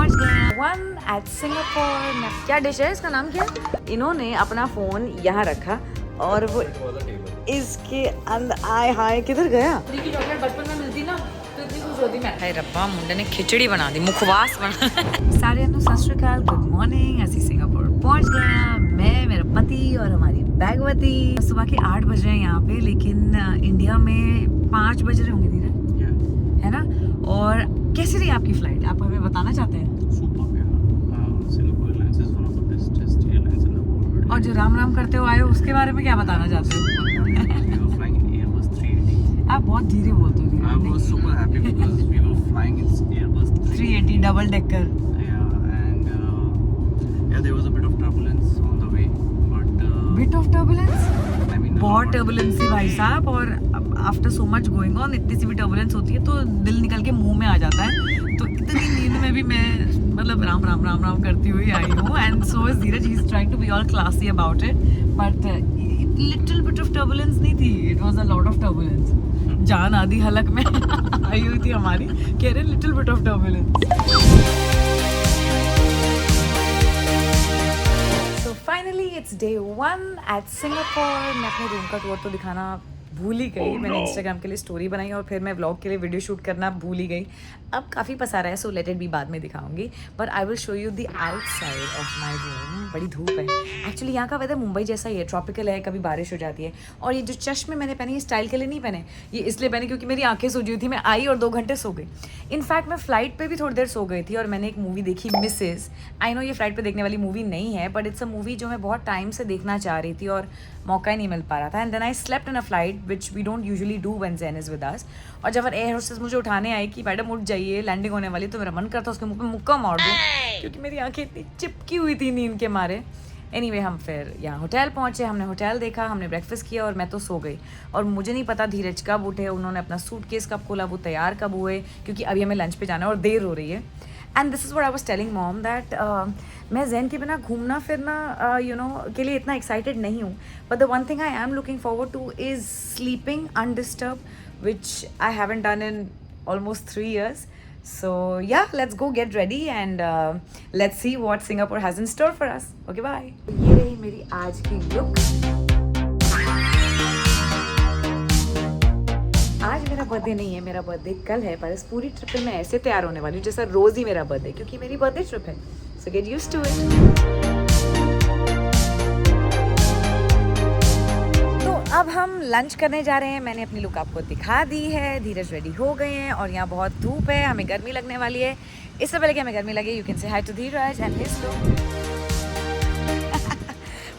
पहुंच गए one eight Singapore. क्या डिश है, इसका नाम क्या है? इन्होंने अपना फोन यहाँ रखा और वो इसके अंदर आए हाय किधर गया? चॉकलेट बचपन में मिलती ना तो इतनी खुश होती मैं। हाय रब्बा, मुंडे ने खिचड़ी बना दी, मुखवास बना। सारे सत श्री अकाल, गुड मॉर्निंग। ऐसी सिंगापुर पहुंच गया मैं, मेरा पति और हमारी बैगवती। सुबह के 8 बज रहे हैं यहाँ पे, लेकिन इंडिया में 5 बज रहे होंगे धीरे, है ना? और कैसी रही आपकी फ्लाइट, आप हमें बताना चाहते हैं? और जो राम राम करते हो आए हो उसके बारे में क्या बताना चाहते हो? आप बहुत धीरे बोलते हो। I was super happy because we were flying in Airbus 380 double decker. Yeah, and there was a bit of turbulence on the way, but bit of turbulence, I mean बहुत टर्बुलेंस थी भाई साहब। और after so much going on इतनी सी भी turbulence होती है तो दिल निकल के मुंह में आ जाता है। तो इतनी नींद में भी मैं मतलब राम राम राम राम करती हुई आई हूँ। And so is Dheeraj, he is trying to be all classy about it, but little bit of turbulence नहीं थी, it was a lot of turbulence. जान आधी हलक में आई हुई थी हमारी, कह रहे little bit of turbulence. So finally it's day 1 at Singapore. मैं अपने रूम का टूर तो दिखाना भूल ही गई। मैंने इंस्टाग्राम के लिए स्टोरी बनाई और फिर मैं व्लॉग के लिए वीडियो शूट करना भूल ही गई। अब काफ़ी पसा रहा है, सो लेट इट बी, बाद में दिखाऊंगी। But I will show you the outside of my room. बड़ी धूप है एक्चुअली, यहाँ का वेदर मुंबई जैसा ही है, ट्रॉपिकल है, कभी बारिश हो जाती है। और ये जो चश्मे मैंने पहने ये स्टाइल के लिए नहीं पहने, ये इसलिए पहने क्योंकि मेरी आंखें सूजी हुई थी। मैं आई और 2 घंटे सो गई। इनफैक्ट मैं फ्लाइट पे भी थोड़ी देर सो गई थी और मैंने एक मूवी देखी, मिसेज। आई नो ये फ्लाइट पे देखने वाली मूवी नहीं है, बट इट्स अ मूवी जो मैं बहुत टाइम से देखना चाह रही थी और मौका ही नहीं मिल पा रहा था। And then I slept in a flight which we don't usually do when Zain is with us. और जब एयर होस्टेस मुझे उठाने आई कि मैडम उठ जाइए, लैंडिंग होने वाली, तो मेरा मन करता उसके मुंह पे मुक्का मार दूँ क्योंकि मेरी आंखें इतनी चिपकी हुई थी नींद के मारे। एनीवे हम फिर यहाँ होटल पहुँचे, हमने होटल देखा, हमने ब्रेकफास्ट किया और मैं तो सो गई। और मुझे नहीं पता धीरज कब उठे, उन्होंने अपना सूटकेस कब खोला, वो तैयार कब हुए, क्योंकि अभी हमें लंच पे जाना है और देर हो रही है। And this is what I was telling mom that मैं ज़ैन के बिना घूमना फिरना के लिए इतना एक्साइटेड नहीं हूँ। But the one thing I am looking forward to is sleeping undisturbed, which I haven't done in almost 3 years. So yeah, let's go get ready and let's see what Singapore has in store for us. Okay, bye. ये रही मेरी आज की look. आज मेरा birthday नहीं है, मेरा बर्थडे कल है, पर इस पूरी ट्रिप पे मैं ऐसे तैयार होने वाली हूँ जैसा रोज ही मेरा बर्थडे, क्योंकि मेरी बर्थडे ट्रिप है। So get used to it. अब हम लंच करने जा रहे हैं। मैंने अपनी लुक आपको दिखा दी है, धीरज रेडी हो गए हैं और यहाँ बहुत धूप है, हमें गर्मी लगने वाली है। इससे पहले कि हमें गर्मी लगे, you can say hi to Dheeraj and his look.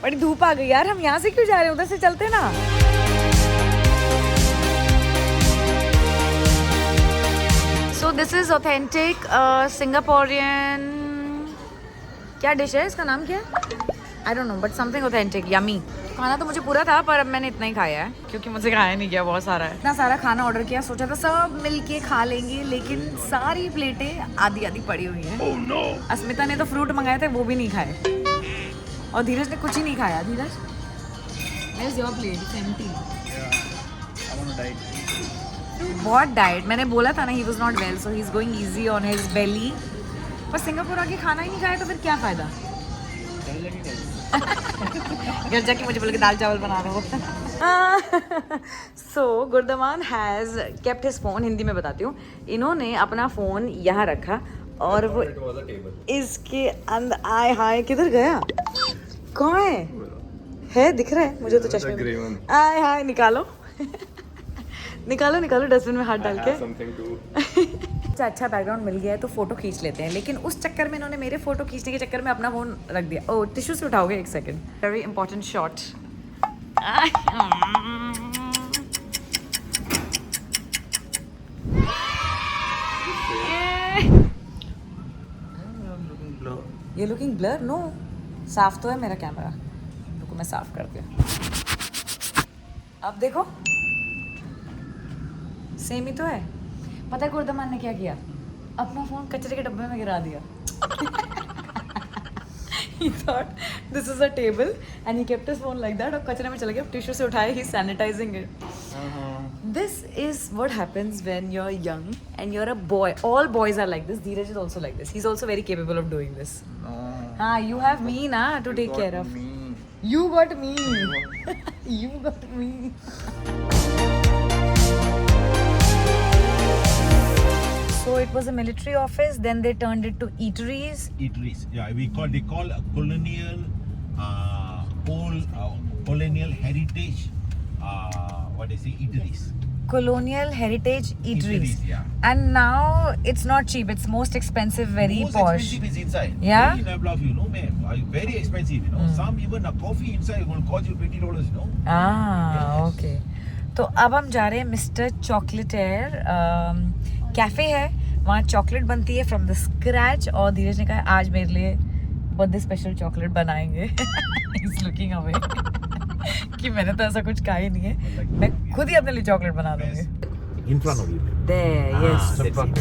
बड़ी धूप आ गई यार, हम यहाँ से क्यों जा रहे हैं, उधर से चलते ना। So this is authentic Singaporean, क्या डिश है, इसका नाम क्या है? I don't know, but something authentic yummy. खाना तो मुझे पूरा था, पर अब मैंने इतना ही खाया है क्योंकि मुझे खाया नहीं गया, बहुत सारा है। इतना सारा खाना ऑर्डर किया, सोचा था सब मिलके खा लेंगे, लेकिन सारी प्लेटें आधी आधी पड़ी हुई हैं। oh, no. अस्मिता ने तो फ्रूट मंगाए थे, वो भी नहीं खाए, और धीरज ने कुछ ही नहीं खाया। धीरज, where's your plate? It's empty. I want to diet. बहुत डाइट, मैंने बोला था ना, he was not well, so he's going easy on his belly. पर सिंगापुर आके खाना ही नहीं खाया तो फिर क्या फ़ायदा? घर जाके मुझे बोल के दाल चावल बना रहा हो। So Gurdaman has kept his phone, Hindi में बताती हूँ। इन्होंने अपना फ़ोन यहाँ रखा और वो इसके अंदर आए हाय किधर गया? कौन है दिख रहा है मुझे तो चश्मे में। आए हाय निकालो निकालो निकालो डस्टबिन में हाथ डाल के। अच्छा बैकग्राउंड मिल गया है तो फोटो खींच लेते हैं, लेकिन उस चक्कर में इन्होंने मेरे फोटो खींचने के चक्कर में अपना फोन रख दिया। ओह, टिश्यू से उठाओगे, एक सेकंड, वेरी इंपॉर्टेंट शॉट। ये लुकिंग ब्लर? नो, साफ तो है मेरा कैमरा, रुको मैं साफ करती हूँ। अब देखो सेम ही तो है। पता है गुरदमान ने क्या किया? अपना फोन कचरे के डब्बे में गिरा दिया। He thought this is a table and he kept his phone like that और कचरे में चला गया। टिश्यू से उठाए, he sanitizing it. this is what happens when you're young and you're a boy. All boys are like this. Dheeraj is also like this. He's also very capable of doing this. No. Ah, you have me na to take care of. Me. You got me. You got me. So it was a military office. Then they turned it to eateries. Eateries. Yeah, they call a colonial, colonial heritage. What they say, eateries. Colonial heritage eateries. Yeah. And now it's not cheap. It's most expensive, very Most posh. expensive is inside. Yeah? Very lovely, you know, ma'am. Very expensive, you know. Some even a coffee inside will cost you $20, you know. Ah, Yes. okay. तो अब हम जा रहे हैं mister चॉकलेटेयर cafe है, वहाँ chocolate बनती है फ्रॉम द स्क्रैच और धीरज ने कहा आज मेरे लिए बर्थडे स्पेशल चॉकलेट बनाएंगे. He's looking away. कि मैंने तो ऐसा कुछ कहा ही नहीं है, मैं खुद ही अपने लिए चॉकलेट बना दूंगी. In front of you. There, yes. That's it.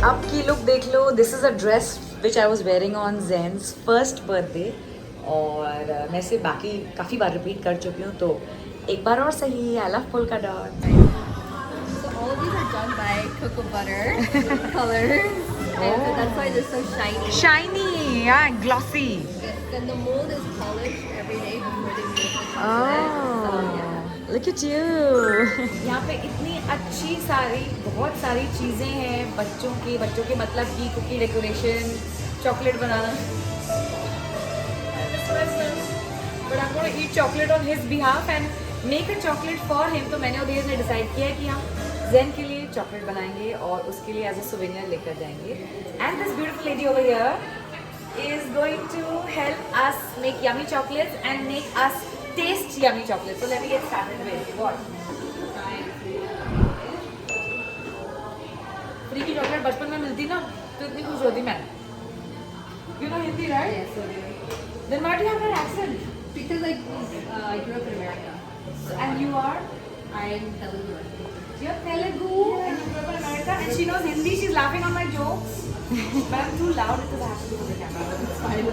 अब की लुक देख लो. This is a dress which I was wearing on Zen's first birthday और मैं इसे बाकी काफ़ी बार रिपीट कर चुकी हूँ, तो एक बार और सही. I love polka dot. So all of these are done by cocoa butter colors, and so that's why they're so shiny. Shiny, yeah, glossy. Yes, then the mold is polished every day before they make the chocolate. So yeah. Look at you. यहाँ पे इतनी अच्छी सारी बहुत सारी चीज़ें हैं बच्चों के मतलब की कुकी डेकोरेशन, चॉकलेट बनाना. But I'm going to eat chocolate on his behalf and make a chocolate for him. तो मैंने और धीरज ने डिसाइड किया है कि हम ज़ेन के लिए चॉकलेट बनाएंगे और उसके लिए एज अ souvenir लेकर जाएंगे. And this beautiful lady over here is going to help us make yummy chocolates and make us taste yummy chocolates. So let me get started with what? Free की chocolate बचपन में मिलती ना तो इतनी खुश होती मैं. You know Hindi, right? Yes, so do. Then why do you have that accent? Because I grew up in America. And you are? I'm Telugu. You're Telugu and you grew up in America and she knows Hindi. She's laughing on my jokes. But I'm too loud because I have to do the camera. But it's fine.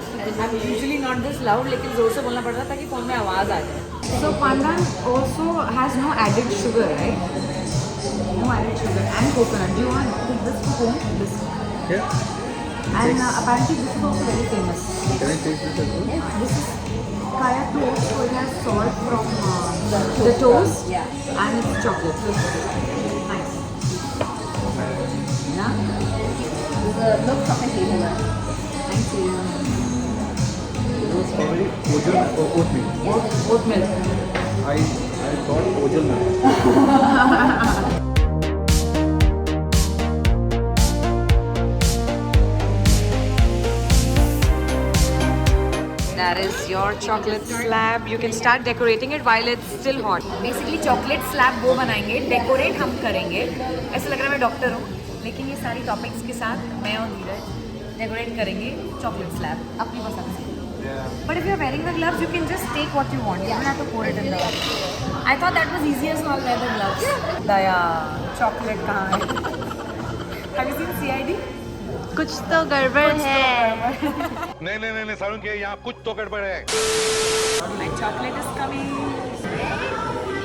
I'm usually not this loud, लेकिन जोर से बोलना पड़ता ताकि phone में आवाज आ जाए. So pandan also has no added sugar, right? No added sugar and coconut. Do you want this for home? This. Yeah. And apparently this is also very famous. Can I taste this as well? This is kaya toast, so it has salt from the toast, and it's chocolate. So it's nice. Yeah? There's a milk chocolate hazelnut. Thank you. It was strawberry, ojol or oatmeal. Oat milk. I thought ojol milk. That is your chocolate slab. You can start decorating it while it's still hot. Basically chocolate slab वो बनाएंगे, decorate हम करेंगे. ऐसा लग रहा है मैं doctor हूँ, लेकिन ये सारी टॉपिक्स के साथ मैं और धीरज डेकोरेट करेंगे chocolate slab अपनी पसंद से. But if you're wearing the gloves, you can just take what you want. You don't have to pour it in the bag. I thought that was easier, so I'll wear the gloves. Daya, chocolate कहाँ है? Have you seen CID? कुछ तो गड़बड़ है. नहीं सारुण के यहाँ कुछ तो गड़बड़ है. My chocolate is coming.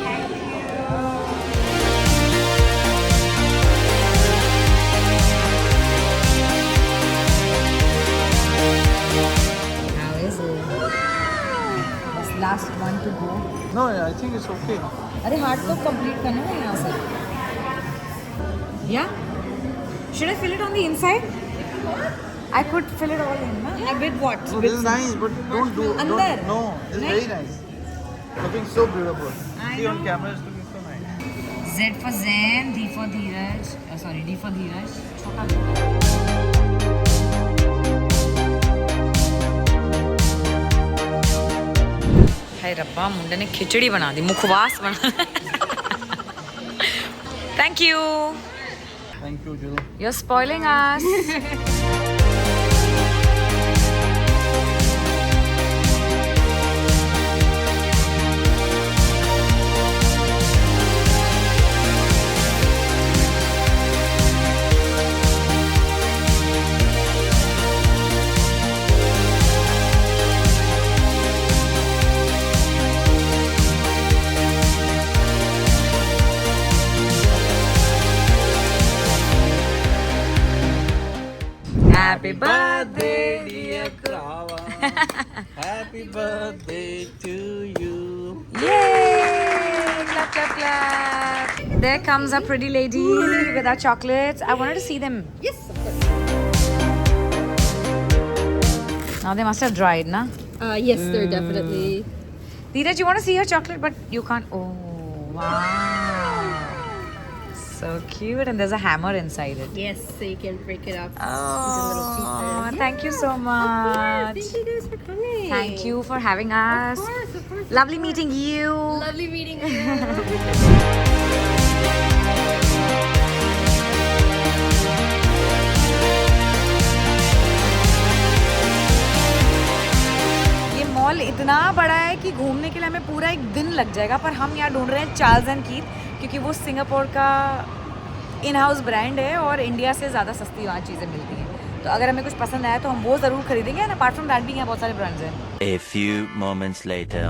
Thank you. How is it? This last one to go. No, I think it's okay. अरे हार्ट तो कंप्लीट करना है यहाँ से. Yeah? Should I fill it on the inside? I could fill it all in, na? With what? So this is nice, but don't do. Andar? Don't, no, it's Nahi? very nice. Looking so beautiful. I See on know. camera, it's looking so nice. Z for Zen, D for Dheeraj. Sorry, D for Dheeraj. छोटा. हाय रब्बा, मुंडे ने खिचड़ी बना दी, मुखवास बना. Thank you. Thank you, Julu. You're spoiling us. Happy birthday, dear Krava. Happy birthday to you. Yay! Clap, clap, clap. There comes a pretty lady with our chocolates. I wanted to see them. Yes, of course. Now they must have dried, na? Yes, they're definitely. Dheeraj, you want to see her chocolate, but you can't. Oh, wow. So cute. And there's a hammer inside it. Yes, so you can break it up into little Oh, pieces. thank you so Of much. course. Thank you guys for coming. Thank you for having us. Of course, of course. Lovely meeting you. Lovely meeting you. ये mall इतना बड़ा है कि घूमने के लिए हमें पूरा एक दिन लग जाएगा, पर हम यहाँ ढूंढ रहे हैं चार्ल्स एंड कीथ, क्योंकि वो सिंगापुर का इन हाउस ब्रांड है और इंडिया से ज़्यादा सस्ती वहाँ चीज़ें मिलती हैं। तो अगर हमें कुछ पसंद आया तो हम वो ज़रूर खरीदेंगे। एंड अपार्ट फ्रॉम दैट भी यहाँ बहुत सारे ब्रांड्स हैं। A few moments later.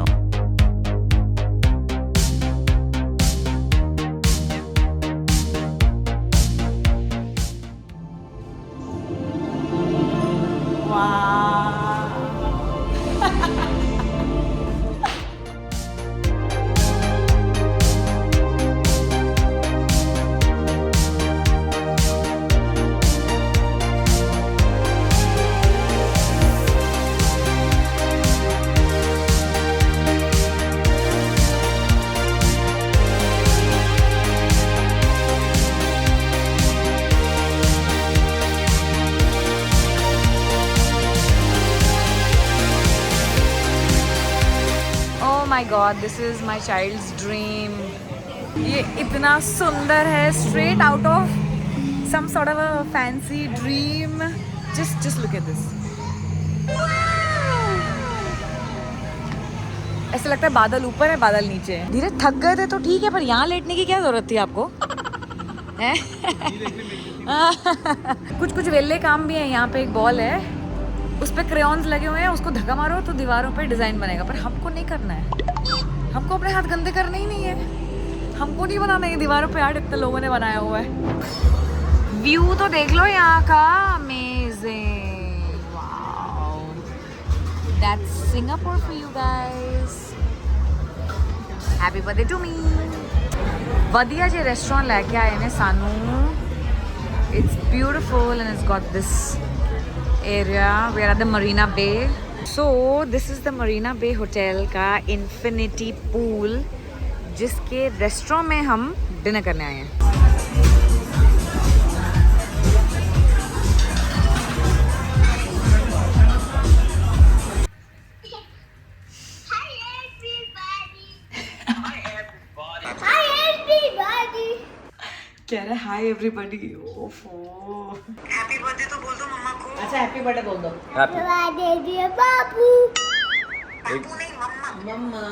My god, this is my child's dream. ये इतना सुंदर है, straight out of some sort of a fancy dream. Just look at this. ऐसा लगता है बादल ऊपर है, बादल नीचे है। धीरे थक गए थे तो ठीक है, पर यहाँ लेटने की क्या जरूरत थी आपको? कुछ कुछ वेल्ले काम भी है। यहाँ पे एक बॉल है, उस पे क्रेयॉन्स लगे हुए हैं, उसको धक्का मारो तो दीवारों पे डिजाइन बनेगा, पर हमको नहीं करना है। हमको अपने हाथ गंदे करने ही नहीं है। हमको नहीं बनाना है दीवारों पे आर्ट, इतने लोगों ने बनाया हुआ है। व्यू तो देख लो यहाँ का, amazing. Wow, that's Singapore for you guys. Happy birthday to me. वधिया जे रेस्टोरेंट लेके आए ने सानू। It's beautiful and it's got this area. We are at the Marina Bay. So this is the Marina Bay Hotel का Infinity Pool, जिसके restaurant में हम डिनर करने आए हैं। कह रहे हाय एवरीबॉडी। ओफो, हैप्पी बर्थडे तो बोल दो मम्मा को। अच्छा, हैप्पी बर्थडे बोल दो। Happy. बाबू नहीं, मम्मा। मम्मा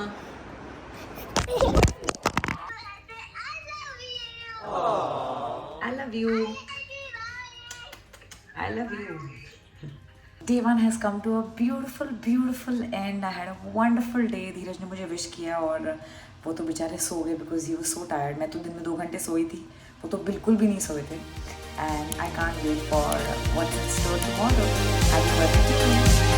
I love you. I love you. Day one has come to a beautiful end. I had a wonderful day. धीरज ने मुझे विश किया और वो तो बेचारे सो गए because he was so tired. मैं तो दिन में 2 घंटे सोई थी, वो तो बिल्कुल भी नहीं सोए थे। And I can't wait for what's in store tomorrow. Happy birthday to you.